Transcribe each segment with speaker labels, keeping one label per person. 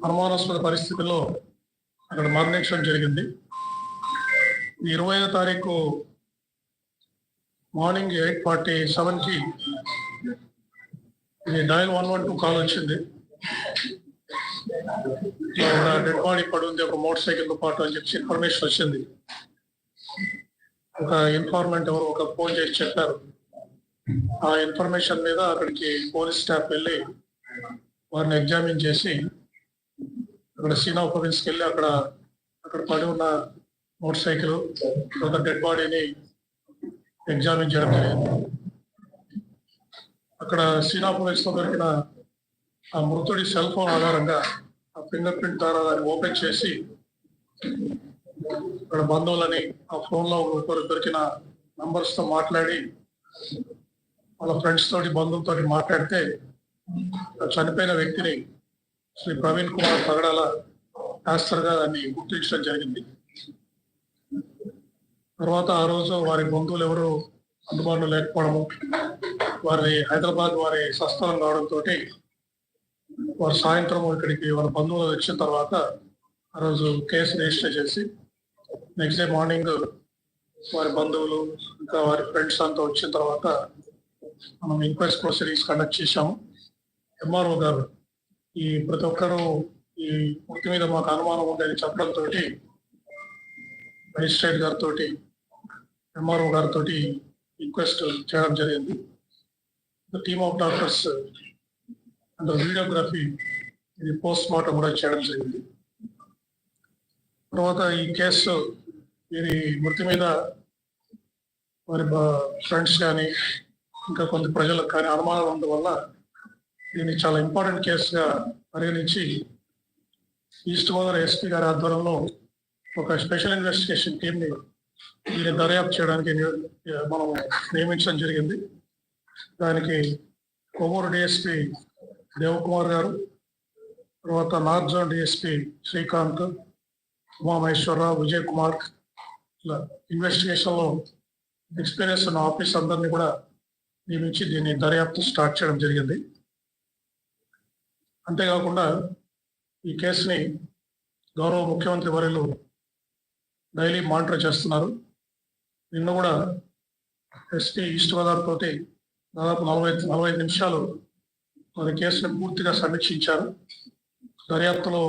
Speaker 1: అనుమానాస్పద పరిస్థితుల్లో అక్కడ మరణించడం జరిగింది. 25వ తారీఖు మార్నింగ్ 8:47కి ఇది డయల్ 112 కాల్ వచ్చింది. డెడ్ బాడీ పడి ఉంది ఒక మోటార్ సైకిల్ తో పాటు అని చెప్పి ఇన్ఫర్మేషన్ వచ్చింది. ఒక ఇన్ఫార్మెంట్ ఎవరు ఒక ఫోన్ చేసి చెప్పారు. ఆ ఇన్ఫర్మేషన్ మీద అక్కడికి పోలీస్ స్టాఫ్ వెళ్ళి వారిని ఎగ్జామిన్ చేసి అక్కడ సీన్ ఆఫ్ ఆఫెన్స్కి వెళ్ళి అక్కడ పడి ఉన్న మోటార్ సైకిల్ ఒక డెడ్ బాడీని ఎగ్జామిన్ చేయడం జరిగింది. అక్కడ సీన్ ఆఫ్ ఆఫెన్స్ లో దొరికిన ఆ మృతుడి సెల్ ఫోన్ ఆధారంగా ఆ ఫింగర్ ప్రింట్ ద్వారా దాన్ని ఓపెన్ చేసి అక్కడ బంధువులని ఆ ఫోన్ లో దొరికిన నంబర్స్ తో మాట్లాడి వాళ్ళ ఫ్రెండ్స్ తోటి బంధువులతోటి మాట్లాడితే చనిపోయిన వ్యక్తిని శ్రీ ప్రవీణ్ కుమార్ పగడాల గా దాన్ని గుర్తించడం జరిగింది. తర్వాత ఆ రోజు వారి బంధువులు ఎవరు అందుబాటులో లేకపోవడము, వారి హైదరాబాద్ వారి స్వస్థలం కావడంతో వారు సాయంత్రం ఇక్కడికి వాళ్ళ బంధువులు వచ్చిన తర్వాత ఆ రోజు కేసు రిజిస్టర్ చేసి నెక్స్ట్ డే మార్నింగ్ వారి బంధువులు ఇంకా వారి ఫ్రెండ్స్ అంతా వచ్చిన తర్వాత మనం ఇంక్వైస్ట్ ప్రొసీడింగ్స్ కండక్ట్ చేశాము. ఎంఆర్ఓ గారు ఈ ప్రతి ఒక్కరూ ఈ మృతి మీద మాకు అనుమానం ఉండేది చెప్పడంతో మేజిస్ట్రేట్ గారితో ఎంఆర్ఓ గారితో రిక్వెస్ట్ చేయడం జరిగింది. Team of doctors and videography ఇది పోస్ట్ మార్టం కూడా చేయడం జరిగింది. తర్వాత ఈ కేసు ఇది మృతి మీద వారి ఫ్రెండ్స్ కానీ ఇంకా కొంత ప్రజలకు కానీ అనుమానం ఉండడం వల్ల దీన్ని చాలా ఇంపార్టెంట్ కేసుగా పరిగణించి ఈస్ట్ గోదావరి ఎస్పీ గారి ఆధ్వర్యంలో ఒక స్పెషల్ ఇన్వెస్టిగేషన్ టీంని దీన్ని దర్యాప్తు చేయడానికి మనం నియమించడం జరిగింది. దానికి కొవ్వూరు డిఎస్పీ దేవకుమార్ గారు, తర్వాత north zone DSP Srikanth, Umamaheswararao, Vijay Kumar ఇలా ఇన్వెస్టిగేషన్ లో ఎక్స్పీరియన్స్ ఉన్న ఆఫీస్ అందరినీ కూడా నియమించి దీన్ని దర్యాప్తు స్టార్ట్ చేయడం జరిగింది. అంతేకాకుండా ఈ కేసుని గౌరవ ముఖ్యమంత్రి వర్యులు డైలీ మానిటర్ చేస్తున్నారు. నిన్న కూడా ఎస్పీ ఈస్ట్ గోదావరి తోటి దాదాపు 45 నిమిషాలు వారి కేసుని పూర్తిగా సమీక్షించారు. దర్యాప్తులో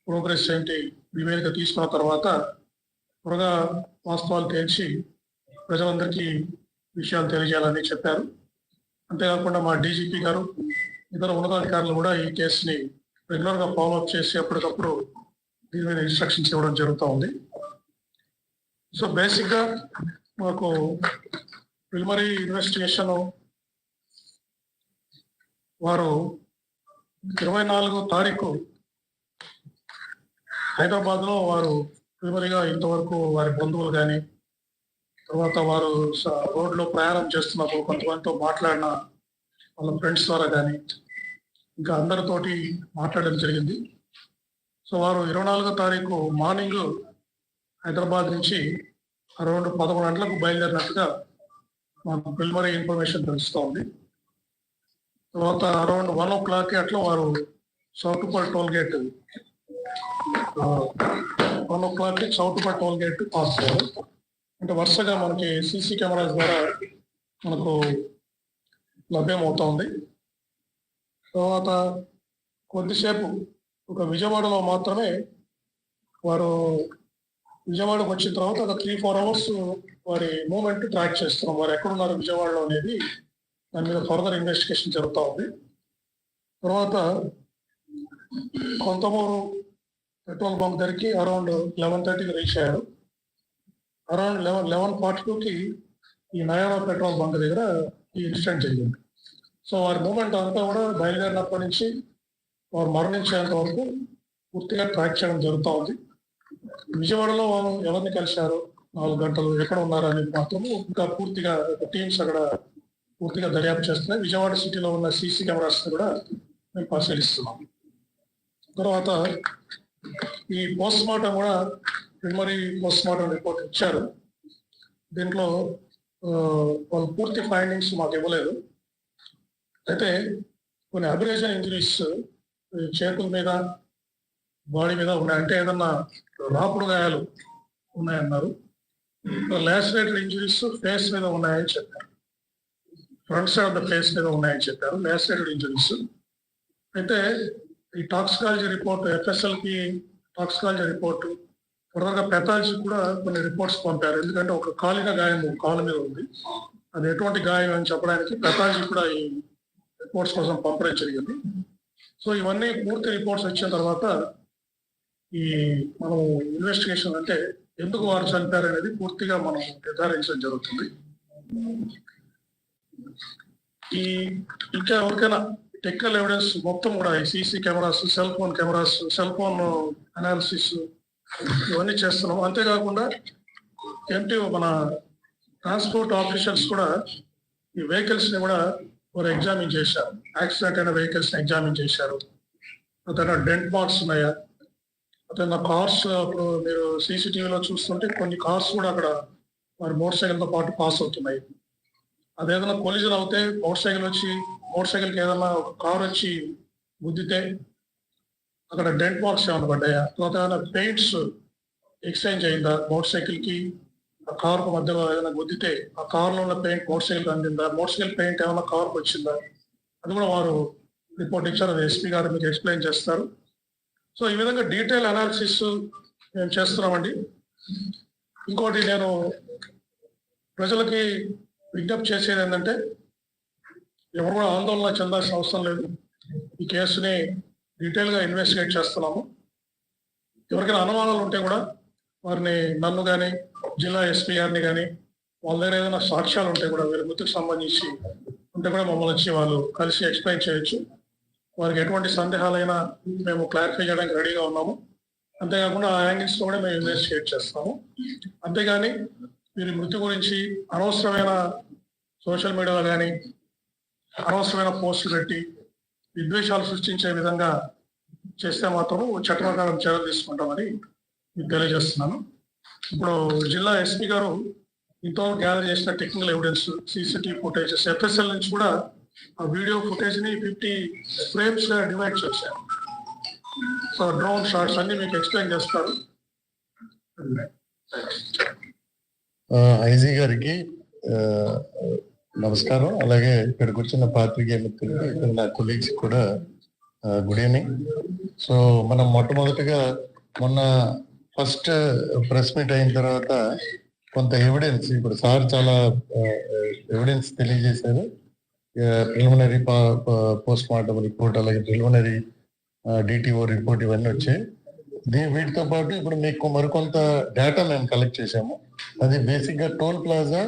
Speaker 1: ప్రోగ్రెస్ ఏంటి నివేదిక తీసుకున్న తర్వాత త్వరగా వాస్తవాలు తేల్చి ప్రజలందరికీ విషయాలు తెలియజేయాలని చెప్పారు. అంతేకాకుండా మా డీజీపీ గారు ఇతర ఉన్నతాధికారులు కూడా ఈ కేసుని రెగ్యులర్ గా ఫాలో అప్ చేసి ఎప్పటికప్పుడు దీని మీద ఇన్స్ట్రక్షన్స్ ఇవ్వడం జరుగుతూ ఉంది. సో బేసిక్ గా మాకు ప్రిలిమినరీ ఇన్వెస్టిగేషన్ వారు 24వ తారీఖు హైదరాబాద్ లో వారు ప్రిలిమినరీగా ఇంతవరకు వారి బంధువులు కానీ తర్వాత వారు రోడ్లో ప్రయాణం చేస్తున్నప్పుడు కొంతమందితో మాట్లాడిన వాళ్ళ ఫ్రెండ్స్ ద్వారా కానీ ఇంకా అందరితోటి మాట్లాడడం జరిగింది. సో వారు 24వ తారీఖు మార్నింగ్ హైదరాబాద్ నుంచి అరౌండ్ 11 గంటలకు బయలుదేరినట్టుగా మాకు ప్రిలిమినరీ ఇన్ఫర్మేషన్ తెలుస్తూ ఉంది. తర్వాత అరౌండ్ 1 o'clock అట్లా వారు Choutuppal toll gate 1 o'clock Choutuppal toll gate pass అయ్యారు. అంటే వరుసగా మనకి సీసీ కెమెరాస్ ద్వారా మనకు లభ్యమవుతోంది. తర్వాత కొద్దిసేపు ఒక విజయవాడలో మాత్రమే వారు విజయవాడకు వచ్చిన తర్వాత ఒక 3-4 hours వారి మూమెంట్ ట్రాక్ చేస్తున్నాం. వారు ఎక్కడున్నారు విజయవాడలో అనేది దాని మీద ఫర్దర్ ఇన్వెస్టిగేషన్ జరుగుతూ ఉంది. తర్వాత కొంతమూరు పెట్రోల్ బంక్ దగ్గరికి అరౌండ్ 11:30కి రీచ్ అయ్యారు. అరౌండ్ 11:42కి ఈ నయానా పెట్రోల్ బంక్ దగ్గర ఈ ఇన్సిడెంట్ జరిగింది. సో వారి మూమెంట్ అంతా కూడా బయలుదేరినప్పటి నుంచి వారు మరణించేంత వరకు పూర్తిగా ట్రాక్ చేయడం జరుగుతూ ఉంది. విజయవాడలో వాళ్ళు ఎవరిని కలిశారు, 4 గంటలు ఎక్కడ ఉన్నారు అనేది మాత్రము ఇంకా పూర్తిగా టీమ్స్ అక్కడ పూర్తిగా దర్యాప్తు చేస్తున్నాయి. విజయవాడ సిటీలో ఉన్న సీసీ కెమెరాస్ కూడా మేము పరిశీలిస్తున్నాం. తర్వాత ఈ పోస్ట్ మార్టం కూడా ప్రిలిమినరీ పోస్ట్ మార్టం రిపోర్ట్ ఇచ్చారు. దీంట్లో వాళ్ళు పూర్తి ఫైండింగ్స్ మాకు ఇవ్వలేదు. అయితే కొన్ని అబ్రేషన్ ఇంజరీస్ ఈ చేతుల మీద బాడీ మీద ఉన్నాయి, అంటే ఏదన్నా రాపుడు గాయాలు ఉన్నాయన్నారు. లాసిరేటెడ్ ఇంజరీస్ ఫేస్ మీద ఉన్నాయని చెప్పారు, front side of the face మీద ఉన్నాయని చెప్పారు లాసిరేటెడ్ ఇంజరీస్. అయితే ఈ టాక్సికాలజీ రిపోర్ట్, ఎఫ్ఎస్ఎల్కి టాక్సికాలజీ రిపోర్టు, ఫర్దర్గా పెథాలజీ కూడా కొన్ని రిపోర్ట్స్ పంపారు. ఎందుకంటే ఒక కాలిన గాయం కాలు మీద ఉంది, అది ఎటువంటి గాయం అని చెప్పడానికి పెథాలజీ కూడా ఈ రిపోర్ట్స్ కోసం పంపడం జరిగింది. సో ఇవన్నీ పూర్తి రిపోర్ట్స్ వచ్చిన తర్వాత ఈ మనం ఇన్వెస్టిగేషన్, అంటే ఎందుకు వారు చనిపోయారు అనేది పూర్తిగా మనం నిర్ధారించడం జరుగుతుంది. ఈ ఇంకా ఎవరికైనా టెక్నికల్ ఎవిడెన్స్ మొత్తం కూడా CC cameras, cell phone cameras, cell phone analysis ఇవన్నీ చేస్తున్నాం. అంతేకాకుండా మన ట్రాన్స్పోర్ట్ ఆఫీసర్స్ కూడా ఈ వెహికల్స్ ని కూడా వారు ఎగ్జామిన్ చేశారు. యాక్సిడెంట్ అయిన వెహికల్స్ ని ఎగ్జామిన్ చేశారు. అతను డెంట్ మార్క్స్ ఉన్నాయా, అతను కార్స్, అప్పుడు మీరు సీసీటీవీలో చూస్తుంటే కొన్ని కార్స్ కూడా అక్కడ వారి మోటార్ సైకిల్తో పాటు పాస్ అవుతున్నాయి. అదేదైనా కొలిజన్ అవుతే మోటార్ సైకిల్కి ఏదైనా ఒక కార్ వచ్చి గుద్దితే అక్కడ డెంట్ మార్క్స్ ఏమైనా పడ్డాయా, తర్వాత ఏమైనా పెయింట్స్ ఎక్స్చేంజ్ అయిందా, మోటార్ సైకిల్కి ఆ కార్కు మధ్యలో ఏదైనా గుద్దితే ఆ కార్లో ఉన్న పెయింట్ మోటార్ సైకిల్ అందిందా, మోటార్ సైకిల్ పెయింట్ ఏమైనా కార్కు వచ్చిందా, అది కూడా వారు రిపోర్ట్ ఇచ్చారు. అది ఎస్పీ గారు మీకు ఎక్స్ప్లెయిన్ చేస్తారు. సో ఈ విధంగా డీటెయిల్ అనాలిసిస్ మేము చేస్తున్నామండి. ఇంకోటి నేను ప్రజలకి విజ్ఞప్తి చేసేది ఏంటంటే, ఎవరు కూడా ఆందోళన చెందాల్సిన అవసరం లేదు. ఈ కేసుని డీటెయిల్గా ఇన్వెస్టిగేట్ చేస్తున్నాము. ఎవరికైనా అనుమానాలు ఉంటే కూడా వారిని, నన్ను కానీ జిల్లా ఎస్పీ గారిని కానీ, వాళ్ళ దగ్గర ఏదైనా సాక్ష్యాలు ఉంటే కూడా, వీరి మృతికి సంబంధించి ఉంటే కూడా మమ్మల్ని వచ్చి వాళ్ళు కలిసి ఎక్స్ప్లెయిన్ చేయొచ్చు. వారికి ఎటువంటి సందేహాలైనా మేము క్లారిఫై చేయడానికి రెడీగా ఉన్నాము. అంతేకాకుండా ఆ యాంగిల్స్ కూడా మేము ఇన్వెస్టిగేట్ చేస్తాము. అంతేగాని వీరి మృతి గురించి అనవసరమైన సోషల్ మీడియాలో కానీ అనవసరమైన పోస్టులు పెట్టి విద్వేషాలు సృష్టించే విధంగా చేస్తే మాత్రం చట్ట ప్రకారం చర్యలు తీసుకుంటామని మీకు తెలియజేస్తున్నాను. ఇప్పుడు జిల్లా ఎస్పీ గారు ఇంతవరకు గ్యాదర్ చేసిన technical evidence, CCTV footages, FSL నుంచి కూడా ఆ వీడియో ఫుటేజ్ ని 50 ఫ్రేమ్స్ గా డివైడ్ చేశారు. సో డ్రోన్ షాట్స్ అన్ని మీకు ఎక్స్ప్లెయిన్ చేస్తారు.
Speaker 2: ఐజీ గారికి నమస్కారం. అలాగే ఇక్కడికి వచ్చిన పాత్రికేయ మిత్రులకు, ఇక్కడ నా కొలీగ్స్ కూడా గుడ్ ఈవినింగ్. సో మనం మొట్టమొదటిగా మొన్న ఫస్ట్ ప్రెస్ మీట్ అయిన తర్వాత కొంత ఎవిడెన్స్, ఇప్పుడు సార్ చాలా ఎవిడెన్స్ తెలియజేశారు. ప్రిలిమినరీ పోస్ట్ మార్టం రిపోర్ట్, అలాగే ప్రిలిమినరీ డిటిఓ రిపోర్ట్ ఇవన్నీ వచ్చాయి. వీటితో పాటు ఇప్పుడు మీకు మరికొంత డేటా మేము కలెక్ట్ చేసాము. అది బేసిక్ గా toll plaza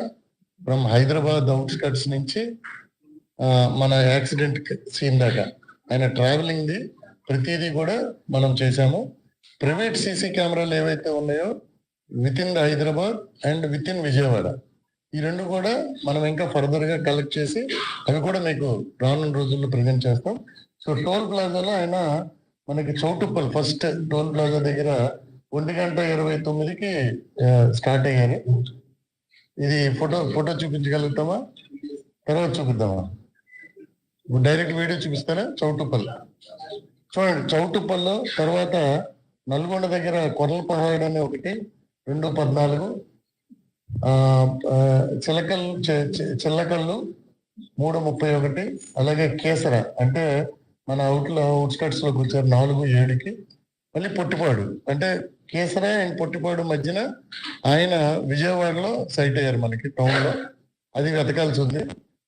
Speaker 2: from Hyderabad outskirts నుంచి మన యాక్సిడెంట్ సీన్ దాకా ఆయన ట్రావెలింగ్ ది ప్రతిదీ కూడా మనం చేసాము. ప్రైవేట్ సీసీ కెమెరాలు ఏవైతే ఉన్నాయో with in the Hyderabad and with in Vijayawada, ఈ రెండు కూడా మనం ఇంకా ఫర్దర్ గా కలెక్ట్ చేసి అవి కూడా మీకు రానున్న రోజుల్లో ప్రజెంట్ చేస్తాం. సో టోల్ ప్లాజాలో ఆయన మనకి చౌటుప్పల్ ఫస్ట్ టోల్ ప్లాజా దగ్గర 1:29కి స్టార్ట్ అయ్యారు. ఇది ఫోటో చూపించగలుగుతామా? తర్వాత చూపిద్దామా? డైరెక్ట్ వీడియో చూపిస్తారా? చౌటుప్పల్ చూడండి. చౌటుప్పల్లో తర్వాత నల్గొండ దగ్గర కొర్లపహాడ్ అనే ఒకటి 2:14, చిల్లకల్లు 3:31, అలాగే కేసర అంటే మన అవుట్స్కట్స్ లోకి వచ్చారు 4:07కి. మళ్ళీ పొట్టిపాడు అంటే కేసర అండ్ పొట్టిపాడు మధ్యన ఆయన విజయవాడలో సైట్ అయ్యారు మనకి టౌన్ లో. అది వెతకాల్సి ఉంది.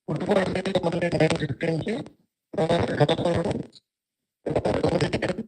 Speaker 2: పొట్టిపాడు 9:15కి, తర్వాత కలపూరు 9